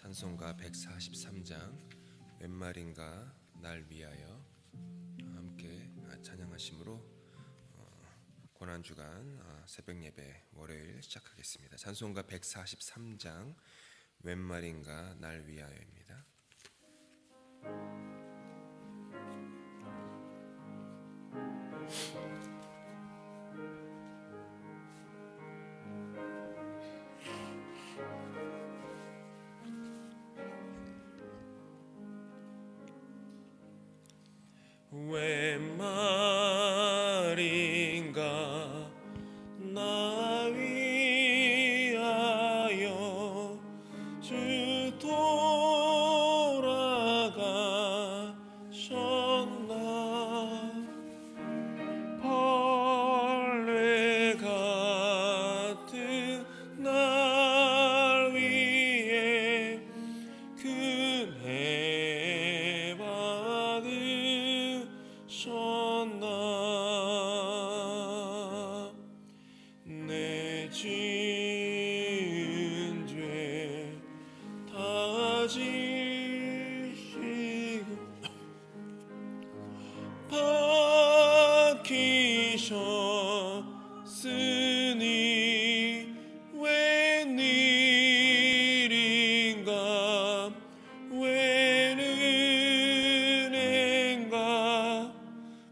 찬송가 143장 웬 말인가 날 위하여 함께 찬양하심으로 고난주간 새벽예배 월요일 시작하겠습니다. 찬송가 143장 웬 말인가 날 위하여입니다. 웬 말인가 나 위하여 주 돌아가셨나. 벌레 같은 날 위해 그네 내 지은 죄 다 지시고 박히셨으니 웬일인가 웬 은혜인가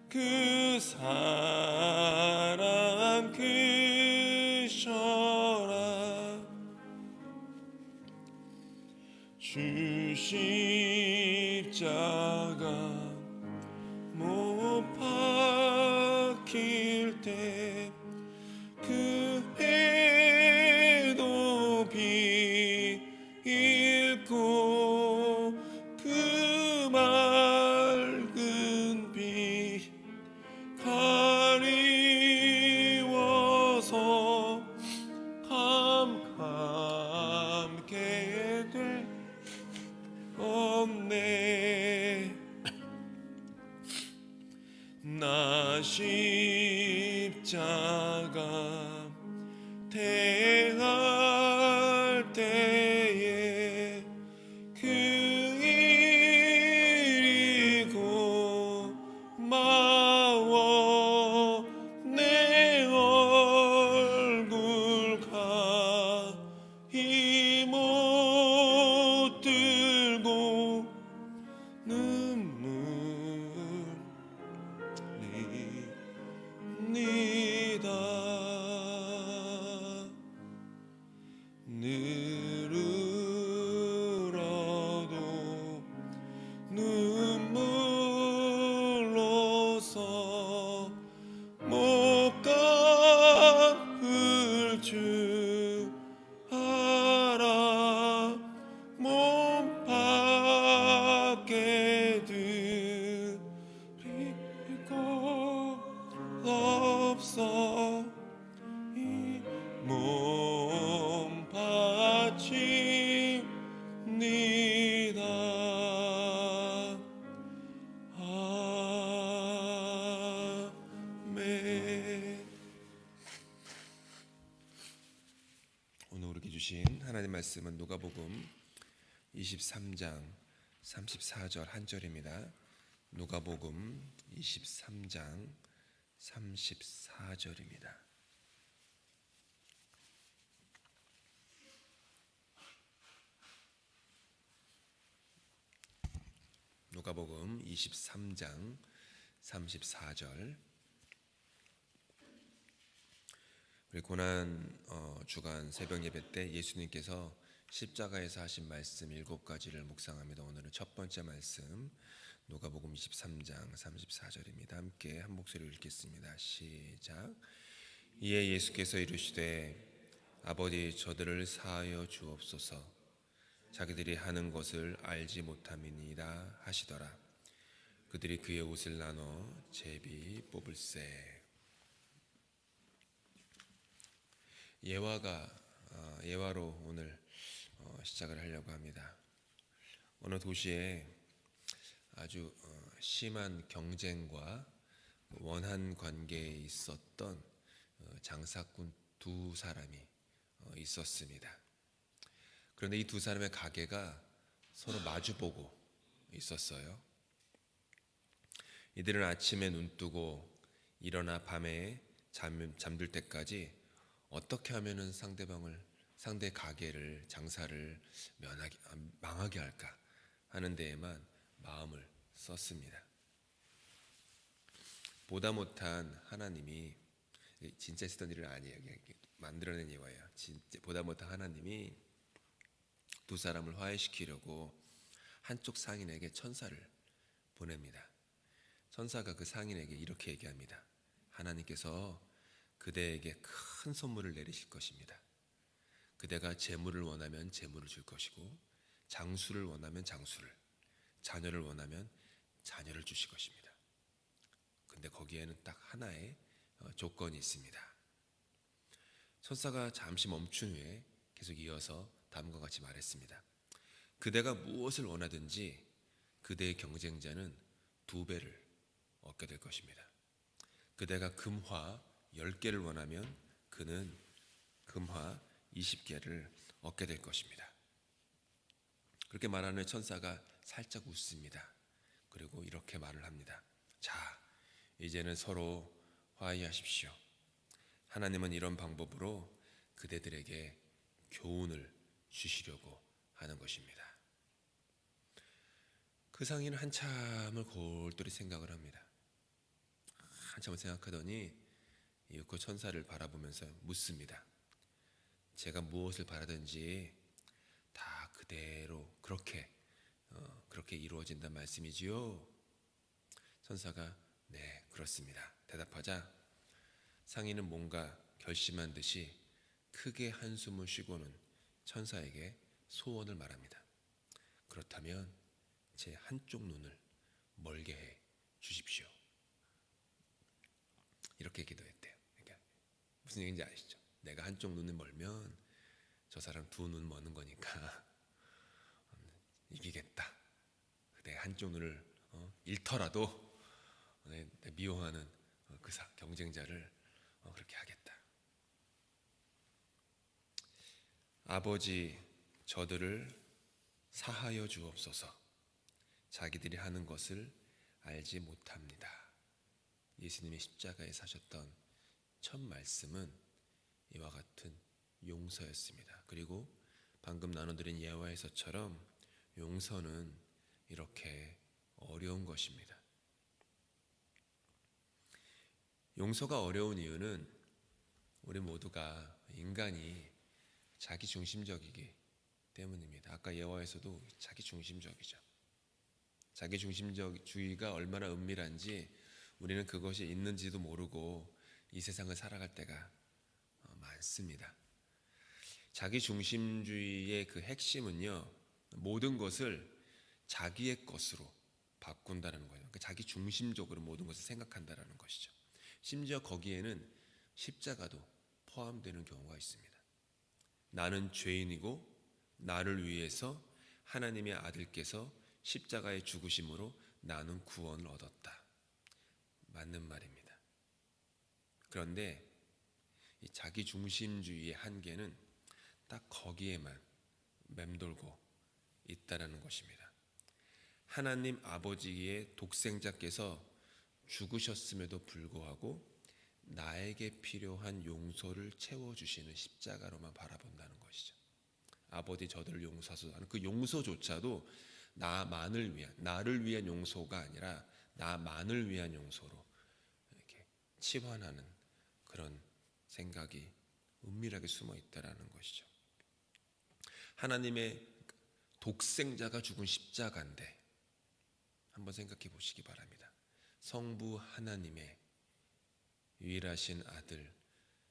그 사랑 크셔라. 주 십자가 못 박힐 때 그 해도 비일고 그 맑은 빛 가리워서 캄캄게 될 없네. 나 십자가 대할 때에 그 일이고 마워 내 얼굴 가히 못 들고 눈물이 니다. 늘으로도 눈물로서 못 갚을 줄 알아. 몸 밖에 드릴 것 없어. 이 몸 바칩니다. 아멘. 오늘 우리에게 주신 하나님 말씀은 누가복음 23장 34절 한 절입니다. 누가복음 23장 34절입니다. 누가복음 23장 34절. 우리 고난 주간 새벽 예배 때 예수님께서 십자가에서 하신 말씀 7가지를 묵상합니다. 오늘은 첫 번째 말씀 누가복음 23장 34절입니다. 함께 한 목소리로 읽겠습니다. 시작. 이에 예수께서 이르시되 아버지 저들을 사하여 주옵소서. 자기들이 하는 것을 알지 못함이니이다 하시더라. 그들이 그의 옷을 나눠 제비 뽑을세. 예화로 오늘 시작을 하려고 합니다. 어느 도시에 아주 심한 경쟁과 원한 관계에 있었던 장사꾼 두 사람이 있었습니다. 그런데 이 두 사람의 가게가 서로 마주보고 있었어요. 이들은 아침에 눈 뜨고 일어나 밤에 잠들 때까지 어떻게 하면은 상대 가게를 장사를 망하게 할까 하는 데에만 마음을 썼습니다. 보다 못한 하나님이, 진짜 있었던 일은 아니에요. 만들어낸 예화예요. 보다 못한 하나님이 두 사람을 화해시키려고 한쪽 상인에게 천사를 보냅니다. 천사가 그 상인에게 이렇게 얘기합니다. 하나님께서 그대에게 큰 선물을 내리실 것입니다. 그대가 재물을 원하면 재물을 줄 것이고, 장수를 원하면 장수를, 자녀를 원하면 자녀를 주실 것입니다. 근데 거기에는 딱 하나의 조건이 있습니다. 천사가 잠시 멈춘 후에 계속 이어서 다음과 같이 말했습니다. 그대가 무엇을 원하든지 그대의 경쟁자는 2배를 얻게 될 것입니다. 그대가 금화 10개를 원하면 그는 금화 20개를 얻게 될 것입니다. 그렇게 말하는 천사가 살짝 웃습니다. 그리고 이렇게 말을 합니다. 자, 이제는 서로 화해하십시오. 하나님은 이런 방법으로 그대들에게 교훈을 주시려고 하는 것입니다. 그 상인은 한참을 골똘히 생각을 합니다. 한참을 생각하더니 그 천사를 바라보면서 묻습니다. 제가 무엇을 바라든지 다 그대로 그렇게 이루어진단 말씀이지요? 천사가 네, 그렇습니다. 대답하자 상인은 뭔가 결심한 듯이 크게 한숨을 쉬고는 천사에게 소원을 말합니다. 그렇다면 제 한쪽 눈을 멀게 해 주십시오. 이렇게 기도했대요. 그러니까 무슨 얘기인지 아시죠? 내가 한쪽 눈을 멀면 저 사람 2눈 머는 거니까 이기겠다. 내 한쪽 눈을 잃더라도 내 미워하는 그 경쟁자를 그렇게 하겠다. 아버지, 저들을 사하여 주옵소서. 자기들이 하는 것을 알지 못합니다. 예수님이 십자가에 사셨던 첫 말씀은 이와 같은 용서였습니다. 그리고 방금 나눠드린 예화에서처럼 용서는 이렇게 어려운 것입니다. 용서가 어려운 이유는 우리 모두가 인간이 자기중심적이기 때문입니다. 아까 예화에서도 자기중심적이죠. 자기중심주의가 얼마나 은밀한지 우리는 그것이 있는지도 모르고 이 세상을 살아갈 때가 많습니다. 자기중심주의의 그 핵심은요, 모든 것을 자기의 것으로 바꾼다는 거예요. 그러니까 자기중심적으로 모든 것을 생각한다는 것이죠. 심지어 거기에는 십자가도 포함되는 경우가 있습니다. 나는 죄인이고 나를 위해서 하나님의 아들께서 십자가의 죽으심으로 나는 구원을 얻었다. 맞는 말입니다. 그런데 이 자기중심주의의 한계는 딱 거기에만 맴돌고 있다는 것입니다. 하나님 아버지의 독생자께서 죽으셨음에도 불구하고 나에게 필요한 용서를 채워주시는 십자가로만 바라본다는 것이죠. 아버지 저들을 용서하소서 하는 그 용서조차도 나를 위한 용서가 아니라 나만을 위한 용서로 이렇게 치환하는 그런 생각이 은밀하게 숨어 있다라는 것이죠. 하나님의 독생자가 죽은 십자가인데 한번 생각해 보시기 바랍니다. 성부 하나님의 유일하신 아들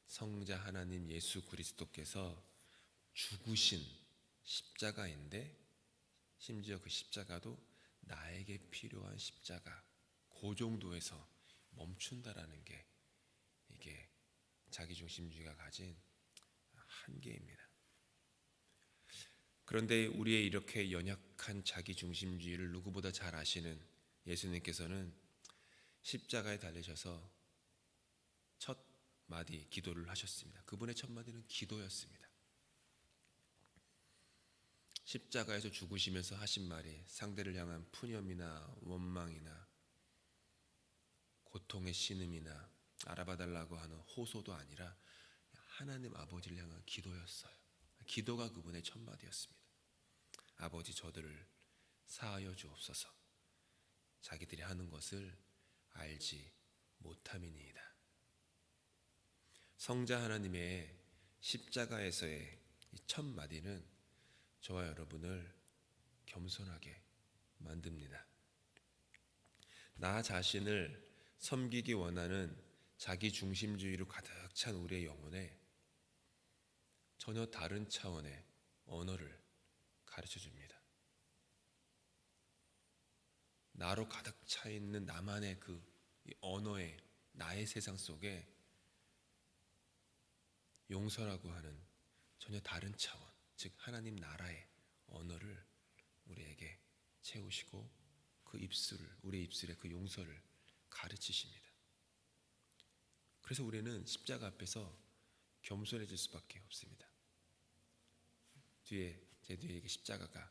성자 하나님 예수 그리스도께서 죽으신 십자가인데 심지어 그 십자가도 나에게 필요한 십자가, 그 정도에서 멈춘다라는 게 이게 자기중심주의가 가진 한계입니다. 그런데 우리의 이렇게 연약한 자기중심주의를 누구보다 잘 아시는 예수님께서는 십자가에 달리셔서 첫 마디 기도를 하셨습니다. 그분의 첫 마디는 기도였습니다. 십자가에서 죽으시면서 하신 말이 상대를 향한 푸념이나 원망이나 고통의 신음이나 알아봐달라고 하는 호소도 아니라 하나님 아버지를 향한 기도였어요. 기도가 그분의 첫마디였습니다. 아버지, 저들을 사하여 주옵소서. 자기들이 하는 것을 알지 못함이니이다. 성자 하나님의 십자가에서의 첫 마디는 저와 여러분을 겸손하게 만듭니다. 나 자신을 섬기기 원하는 자기 중심주의로 가득 찬 우리의 영혼에 전혀 다른 차원의 언어를 가르쳐 줍니다. 나로 가득 차 있는 나만의 그 언어의 나의 세상 속에 용서라고 하는 전혀 다른 차원, 즉 하나님 나라의 언어를 우리에게 채우시고 그 입술을, 우리의 입술에 그 용서를 가르치십니다. 그래서 우리는 십자가 앞에서 겸손해질 수밖에 없습니다. 제 뒤에 이게 십자가가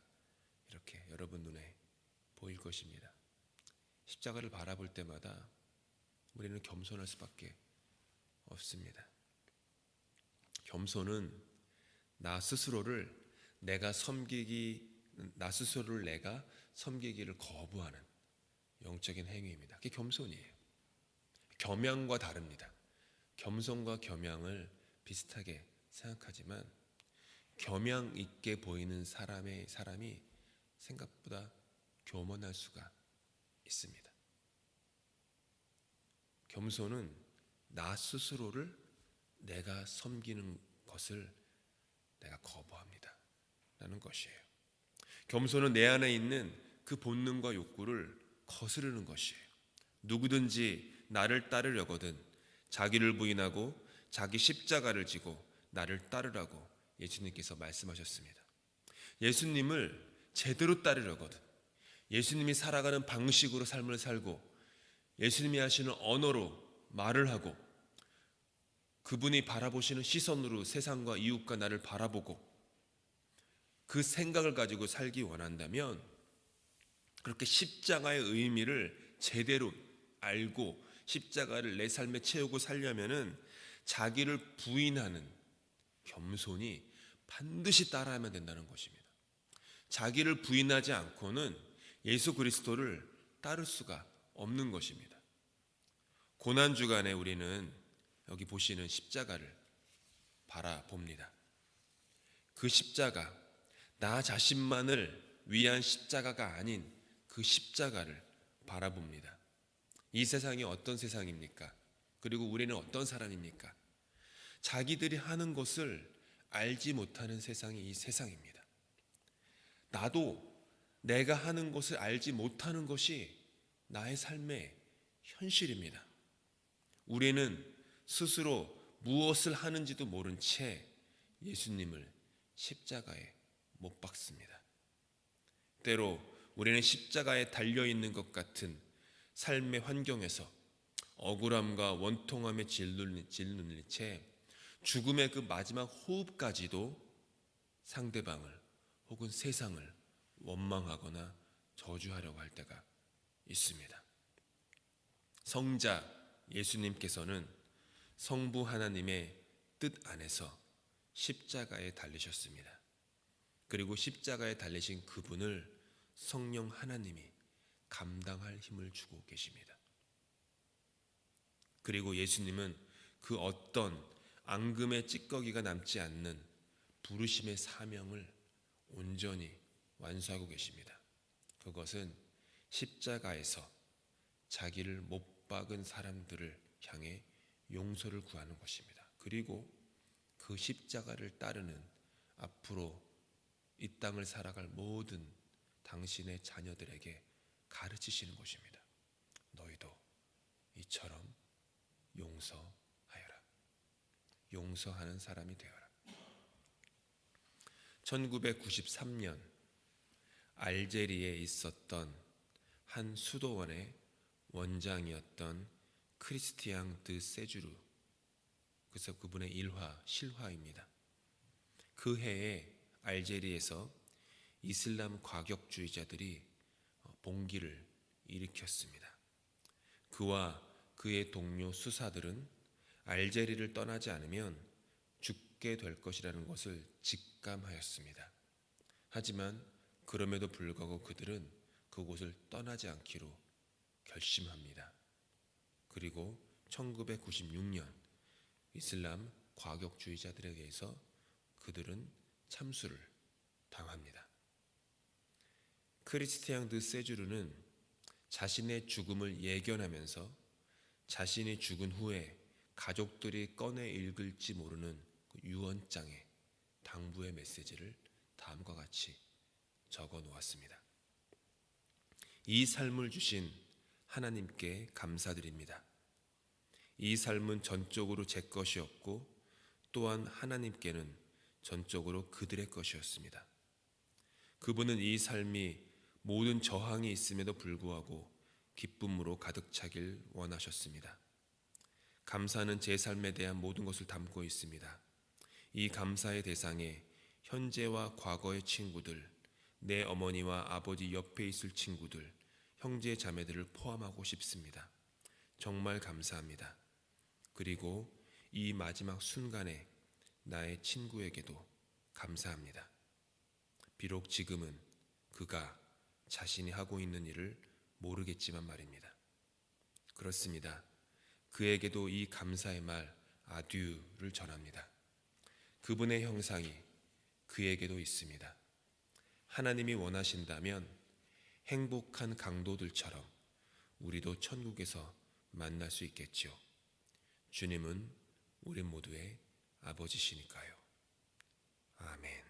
이렇게 여러분 눈에 보일 것입니다. 십자가를 바라볼 때마다 우리는 겸손할 수밖에 없습니다. 겸손은 나 스스로를 내가 섬기기를 거부하는 영적인 행위입니다. 그게 겸손이에요. 겸양과 다릅니다. 겸손과 겸양을 비슷하게 생각하지만 겸양 있게 보이는 사람이 생각보다 교만할 수가 있습니다. 겸손은 나 스스로를 내가 섬기는 것을 내가 거부합니다 라는 것이에요. 겸손은 내 안에 있는 그 본능과 욕구를 거스르는 것이에요. 누구든지 나를 따르려거든 자기를 부인하고 자기 십자가를 지고 나를 따르라고 예수님께서 말씀하셨습니다. 예수님을 제대로 따르려거든, 예수님이 살아가는 방식으로 삶을 살고 예수님이 하시는 언어로 말을 하고 그분이 바라보시는 시선으로 세상과 이웃과 나를 바라보고 그 생각을 가지고 살기 원한다면, 그렇게 십자가의 의미를 제대로 알고 십자가를 내 삶에 채우고 살려면은 자기를 부인하는 겸손이 반드시 따라야만 된다는 것입니다. 자기를 부인하지 않고는 예수 그리스도를 따를 수가 없는 것입니다. 고난주간에 우리는 여기 보시는 십자가를 바라봅니다. 그 십자가, 나 자신만을 위한 십자가가 아닌 그 십자가를 바라봅니다. 이 세상이 어떤 세상입니까? 그리고 우리는 어떤 사람입니까? 자기들이 하는 것을 알지 못하는 세상이 이 세상입니다. 나도 내가 하는 것을 알지 못하는 것이 나의 삶의 현실입니다. 우리는 스스로 무엇을 하는지도 모른 채 예수님을 십자가에 못 박습니다. 때로 우리는 십자가에 달려있는 것 같은 삶의 환경에서 억울함과 원통함에 짓눌린 채 죽음의 그 마지막 호흡까지도 상대방을 혹은 세상을 원망하거나 저주하려고 할 때가 있습니다. 성자 예수님께서는 성부 하나님의 뜻 안에서 십자가에 달리셨습니다. 그리고 십자가에 달리신 그분을 성령 하나님이 감당할 힘을 주고 계십니다. 그리고 예수님은 그 어떤 앙금의 찌꺼기가 남지 않는 부르심의 사명을 온전히 완수하고 계십니다. 그것은 십자가에서 자기를 못 박은 사람들을 향해 용서를 구하는 것입니다. 그리고 그 십자가를 따르는 앞으로 이 땅을 살아갈 모든 당신의 자녀들에게 가르치시는 것입니다. 너희도 이처럼 용서하여라. 용서하는 사람이 되어라. 1993년 알제리에 있었던 한 수도원의 원장이었던 크리스티앙 드 세주르, 그래서 그분의 실화입니다. 그 해에 알제리에서 이슬람 과격주의자들이 봉기를 일으켰습니다. 그와 그의 동료 수사들은 알제리를 떠나지 않으면 죽게 될 것이라는 것을 직감하였습니다. 하지만 그럼에도 불구하고 그들은 그곳을 떠나지 않기로 결심합니다. 그리고 1996년 이슬람 과격주의자들에 의해서 그들은 참수를 당합니다. 크리스티앙 드 세주르는 자신의 죽음을 예견하면서 자신이 죽은 후에 가족들이 꺼내 읽을지 모르는 그 유언장에 당부의 메시지를 다음과 같이 적어 놓았습니다. 이 삶을 주신 하나님께 감사드립니다. 이 삶은 전적으로 제 것이었고 또한 하나님께는 전적으로 그들의 것이었습니다. 그분은 이 삶이 모든 저항이 있음에도 불구하고 기쁨으로 가득 차길 원하셨습니다. 감사는 제 삶에 대한 모든 것을 담고 있습니다. 이 감사의 대상에 현재와 과거의 친구들, 내 어머니와 아버지 옆에 있을 친구들, 형제 자매들을 포함하고 싶습니다. 정말 감사합니다. 그리고 이 마지막 순간에 나의 친구에게도 감사합니다. 비록 지금은 그가 자신이 하고 있는 일을 모르겠지만 말입니다. 그렇습니다. 그에게도 이 감사의 말 아듀를 전합니다. 그분의 형상이 그에게도 있습니다. 하나님이 원하신다면 행복한 강도들처럼 우리도 천국에서 만날 수 있겠지요. 주님은 우리 모두의 아버지시니까요. 아멘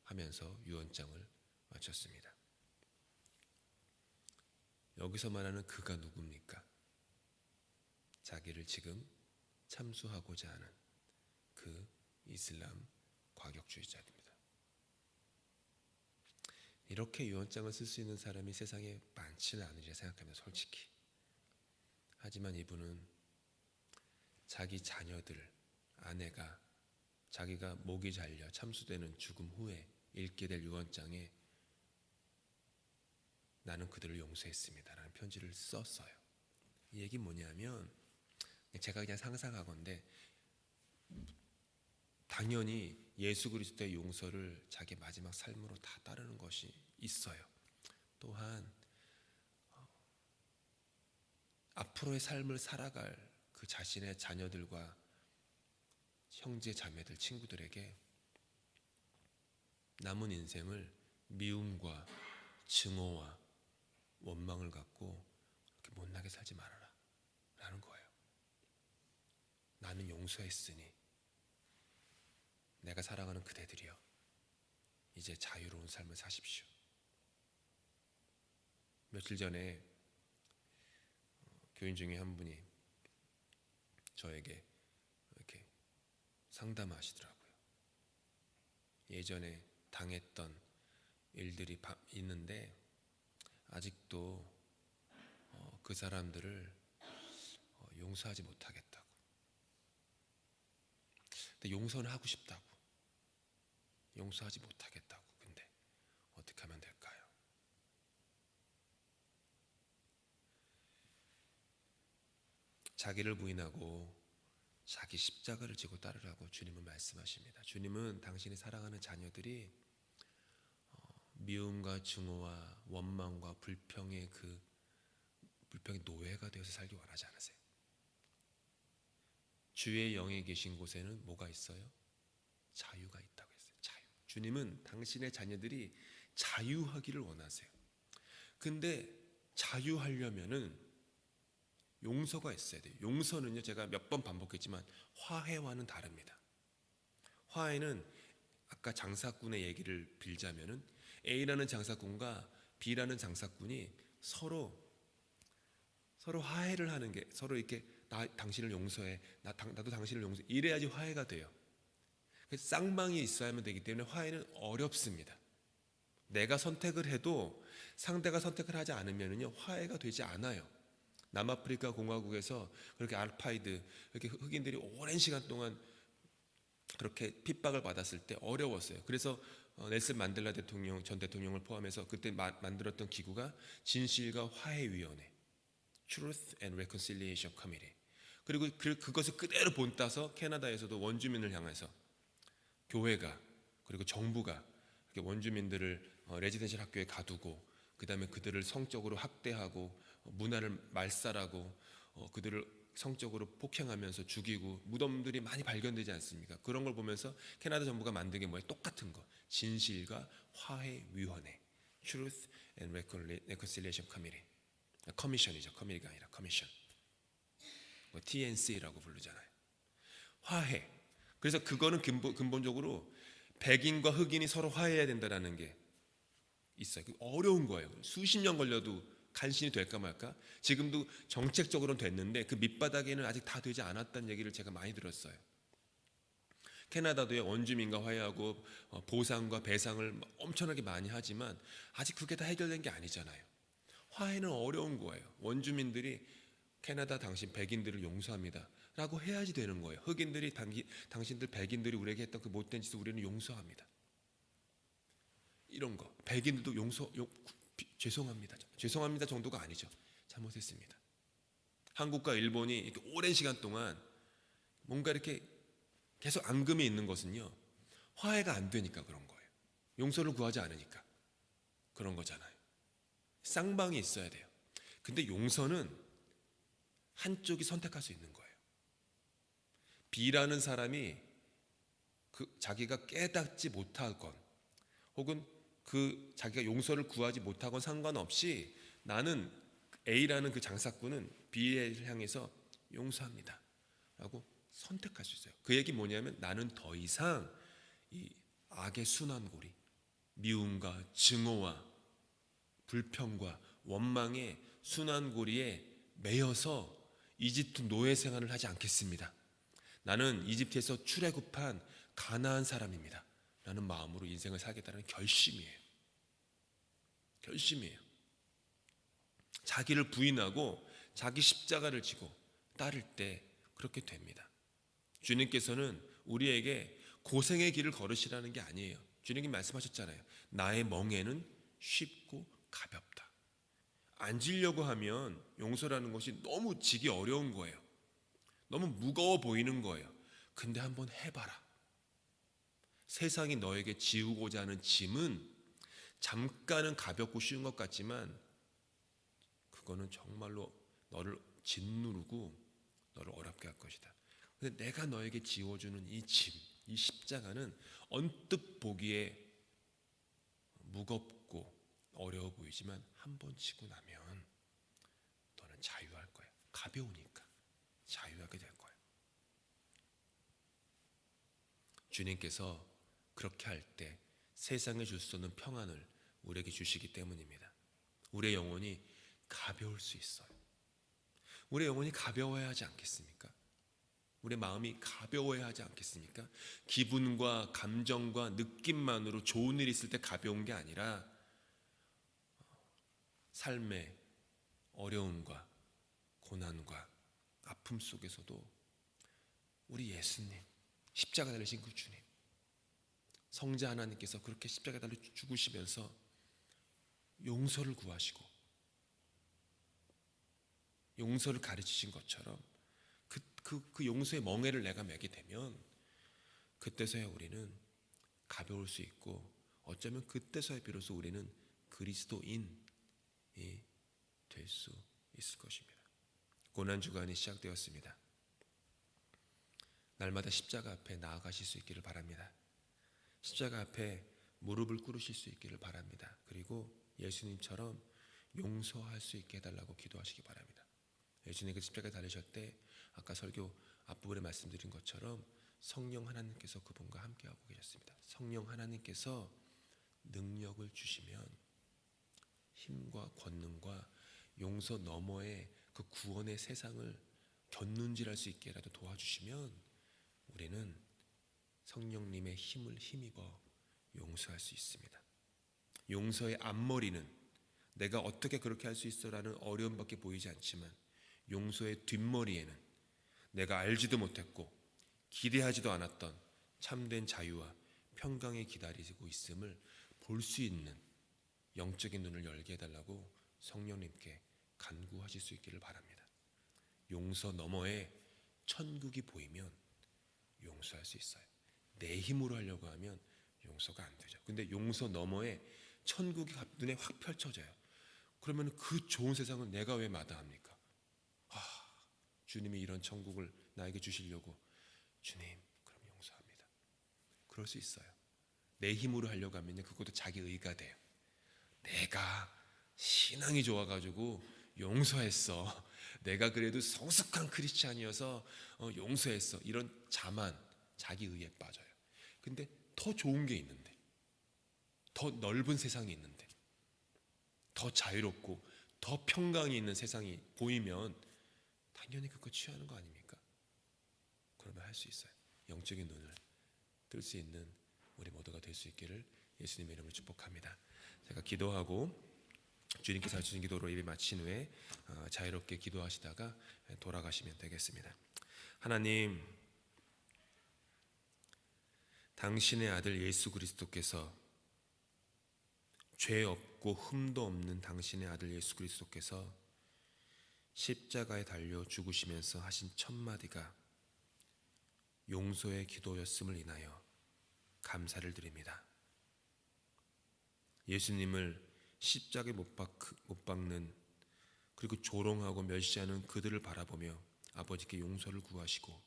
하면서 유언장을 마쳤습니다. 여기서 말하는 그가 누굽니까? 자기를 지금 참수하고자 하는 그 이슬람 과격주의자입니다. 이렇게 유언장을 쓸 수 있는 사람이 세상에 많지는 않으리라 생각합니다. 솔직히. 하지만 이분은 자기 자녀들, 아내가 자기가 목이 잘려 참수되는 죽음 후에 읽게 될 유언장에 나는 그들을 용서했습니다 라는 편지를 썼어요. 이 얘기는 뭐냐면 제가 그냥 상상하건대 당연히 예수 그리스도의 용서를 자기 마지막 삶으로 다 따르는 것이 있어요. 또한 앞으로의 삶을 살아갈 그 자신의 자녀들과 형제 자매들 친구들에게 남은 인생을 미움과 증오와 원망을 갖고 이렇게 못나게 살지 말아라 라는 거예요. 나는 용서했으니 내가 살아가는 그대들이여 이제 자유로운 삶을 사십시오. 며칠 전에 교인 중에 한 분이 저에게 이렇게 상담하시더라고요. 예전에 당했던 일들이 있는데 아직도 그 사람들을 용서하지 못하겠다고. 근데 용서는 하고 싶다고. 용서하지 못하겠다고. 근데 어떻게 하면 될까요? 자기를 부인하고 자기 십자가를 지고 따르라고 주님은 말씀하십니다. 주님은 당신이 사랑하는 자녀들이 미움과 증오와 원망과 불평의 불평의 노예가 되어서 살기 원하지 않으세요. 주의 영에 계신 곳에는 뭐가 있어요? 자유가 있다고 했어요. 자유. 주님은 당신의 자녀들이 자유하기를 원하세요. 근데 자유하려면은 용서가 있어야 돼요. 용서는요, 제가 몇 번 반복했지만 화해와는 다릅니다. 화해는 아까 장사꾼의 얘기를 빌자면은 A라는 장사꾼과 B라는 장사꾼이 서로 화해를 하는 게, 서로 이렇게 당신을 용서해, 나도 당신을 용서해, 이래야지 화해가 돼요. 쌍방이 있어야만 되기 때문에 화해는 어렵습니다. 내가 선택을 해도 상대가 선택을 하지 않으면요 화해가 되지 않아요. 남아프리카 공화국에서 그렇게 알파이드 이렇게 흑인들이 오랜 시간 동안 그렇게 핍박을 받았을 때 어려웠어요. 그래서 넬슨 만델라 대통령 전 대통령을 포함해서 그때 만들었던 기구가 진실과 화해위원회 Truth and Reconciliation Committee. 그리고 그것을 그대로 본따서 캐나다에서도 원주민을 향해서 교회가 그리고 정부가 원주민들을 레지던셜 학교에 가두고 그 다음에 그들을 성적으로 학대하고 문화를 말살하고 그들을 성적으로 폭행하면서 죽이고 무덤들이 많이 발견되지 않습니까? 그런 걸 보면서 캐나다 정부가 만든 게 뭐예요? 똑같은 거. 진실과 화해위원회 Truth and Reconciliation Committee. 커미션이죠. 커미가 아니라 커미션. TNC라고 부르잖아요. 화해. 그래서 그거는 근본적으로 백인과 흑인이 서로 화해해야 된다는 게 있어요. 어려운 거예요. 수십 년 걸려도 간신히 될까 말까. 지금도 정책적으로는 됐는데 그 밑바닥에는 아직 다 되지 않았다는 얘기를 제가 많이 들었어요. 캐나다도요, 원주민과 화해하고 보상과 배상을 엄청나게 많이 하지만 아직 그게 다 해결된 게 아니잖아요. 화해는 어려운 거예요. 원주민들이 캐나다 당신 백인들을 용서합니다 라고 해야지 되는 거예요. 흑인들이 당신들 백인들이 우리에게 했던 그 못된 짓을 우리는 용서합니다. 이런 거. 백인들도 죄송합니다 정도가 아니죠. 잘못했습니다. 한국과 일본이 이렇게 오랜 시간 동안 뭔가 이렇게 계속 앙금이 있는 것은요, 화해가 안 되니까 그런 거예요. 용서를 구하지 않으니까 그런 거잖아요. 쌍방이 있어야 돼요. 근데 용서는 한쪽이 선택할 수 있는 거예요. B라는 사람이 자기가 깨닫지 못하건 혹은 자기가 용서를 구하지 못하건 상관없이 나는 A라는 그 장사꾼은 B를 향해서 용서합니다 라고 선택할 수 있어요. 그 얘기 뭐냐면 나는 더 이상 이 악의 순환고리, 미움과 증오와 불평과 원망의 순환고리에 매여서 이집트 노예 생활을 하지 않겠습니다. 나는 이집트에서 출애굽한 가나안 사람입니다 라는 마음으로 인생을 살겠다는 결심이에요. 결심이에요. 자기를 부인하고 자기 십자가를 지고 따를 때 그렇게 됩니다. 주님께서는 우리에게 고생의 길을 걸으시라는 게 아니에요. 주님이 말씀하셨잖아요. 나의 멍에는 쉽고 가볍다. 앉으려고 하면 용서라는 것이 너무 지기 어려운 거예요. 너무 무거워 보이는 거예요. 근데 한번 해봐라. 세상이 너에게 지우고자 하는 짐은 잠깐은 가볍고 쉬운 것 같지만 그거는 정말로 너를 짓누르고 너를 어렵게 할 것이다. 근데 내가 너에게 지워주는 이 짐, 이 십자가는 언뜻 보기에 무겁고 어려워 보이지만 한 번 지고 나면 너는 자유할 거야. 가벼우니까 자유하게 될 거야. 주님께서 그렇게 할 때 세상에 줄 수 없는 평안을 우리에게 주시기 때문입니다. 우리의 영혼이 가벼울 수 있어요. 우리의 영혼이 가벼워야 하지 않겠습니까? 우리의 마음이 가벼워야 하지 않겠습니까? 기분과 감정과 느낌만으로 좋은 일이 있을 때 가벼운 게 아니라 삶의 어려움과 고난과 아픔 속에서도 우리 예수님, 십자가 달리신 그 주님, 성자 하나님께서 그렇게 십자가 달려 죽으시면서 용서를 구하시고 용서를 가르치신 것처럼 그 용서의 멍에를 내가 매게 되면 그때서야 우리는 가벼울 수 있고 어쩌면 그때서야 비로소 우리는 그리스도인이 될 수 있을 것입니다. 고난주간이 시작되었습니다. 날마다 십자가 앞에 나아가실 수 있기를 바랍니다. 십자가 앞에 무릎을 꿇으실 수 있기를 바랍니다. 그리고 예수님처럼 용서할 수 있게 해달라고 기도하시기 바랍니다. 예수님 그 십자가에 달리실 때 아까 설교 앞부분에 말씀드린 것처럼 성령 하나님께서 그분과 함께하고 계셨습니다. 성령 하나님께서 능력을 주시면 힘과 권능과 용서 너머의 그 구원의 세상을 견눈질할 수 있게라도 도와주시면 우리는 성령님의 힘을 힘입어 용서할 수 있습니다. 용서의 앞머리는 내가 어떻게 그렇게 할 수 있어라는 어려움밖에 보이지 않지만 용서의 뒷머리에는 내가 알지도 못했고 기대하지도 않았던 참된 자유와 평강에 기다리고 있음을 볼 수 있는 영적인 눈을 열게 해달라고 성령님께 간구하실 수 있기를 바랍니다. 용서 너머에 천국이 보이면 용서할 수 있어요. 내 힘으로 하려고 하면 용서가 안 되죠. 근데 용서 너머에 천국이 눈에 확 펼쳐져요. 그러면 그 좋은 세상을 내가 왜 마다합니까? 주님이 이런 천국을 나에게 주시려고, 주님 그럼 용서합니다. 그럴 수 있어요. 내 힘으로 하려고 하면 그것도 자기 의가 돼요. 내가 신앙이 좋아가지고 용서했어, 내가 그래도 성숙한 크리스찬이어서 용서했어, 이런 자만, 자기 의에 빠져요. 근데 더 좋은 게 있는데, 더 넓은 세상이 있는데, 더 자유롭고 더 평강이 있는 세상이 보이면 당연히 그거 취하는 거 아닙니까? 그러면 할 수 있어요. 영적인 눈을 뜰 수 있는 우리 모두가 될 수 있기를 예수님의 이름으로 축복합니다. 제가 기도하고 주님께서 주신 기도로 예배 마친 후에 자유롭게 기도하시다가 돌아가시면 되겠습니다. 하나님, 당신의 아들 예수 그리스도께서, 죄 없고 흠도 없는 당신의 아들 예수 그리스도께서 십자가에 달려 죽으시면서 하신 첫 마디가 용서의 기도였음을 인하여 감사를 드립니다. 예수님을 십자가에 못 박는, 그리고 조롱하고 멸시하는 그들을 바라보며 아버지께 용서를 구하시고,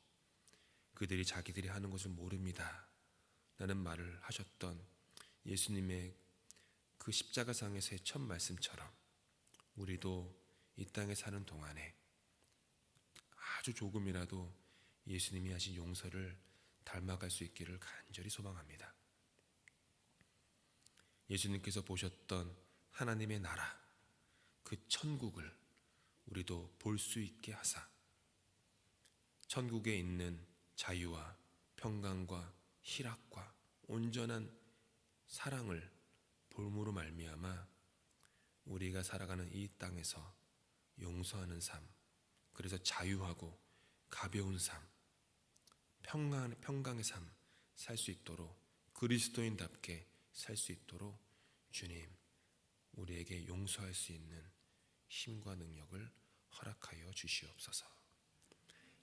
그들이 자기들이 하는 것을 모릅니다 라는 말을 하셨던 예수님의 그 십자가상에서의 첫 말씀처럼 우리도 이 땅에 사는 동안에 아주 조금이라도 예수님이 하신 용서를 닮아갈 수 있기를 간절히 소망합니다. 예수님께서 보셨던 하나님의 나라, 그 천국을 우리도 볼 수 있게 하사, 천국에 있는 자유와 평강과 희락과 온전한 사랑을 볼므로 말미암아 우리가 살아가는 이 땅에서 용서하는 삶, 그래서 자유하고 가벼운 삶, 평강의 삶 살 수 있도록, 그리스도인답게 살 수 있도록 주님, 우리에게 용서할 수 있는 힘과 능력을 허락하여 주시옵소서.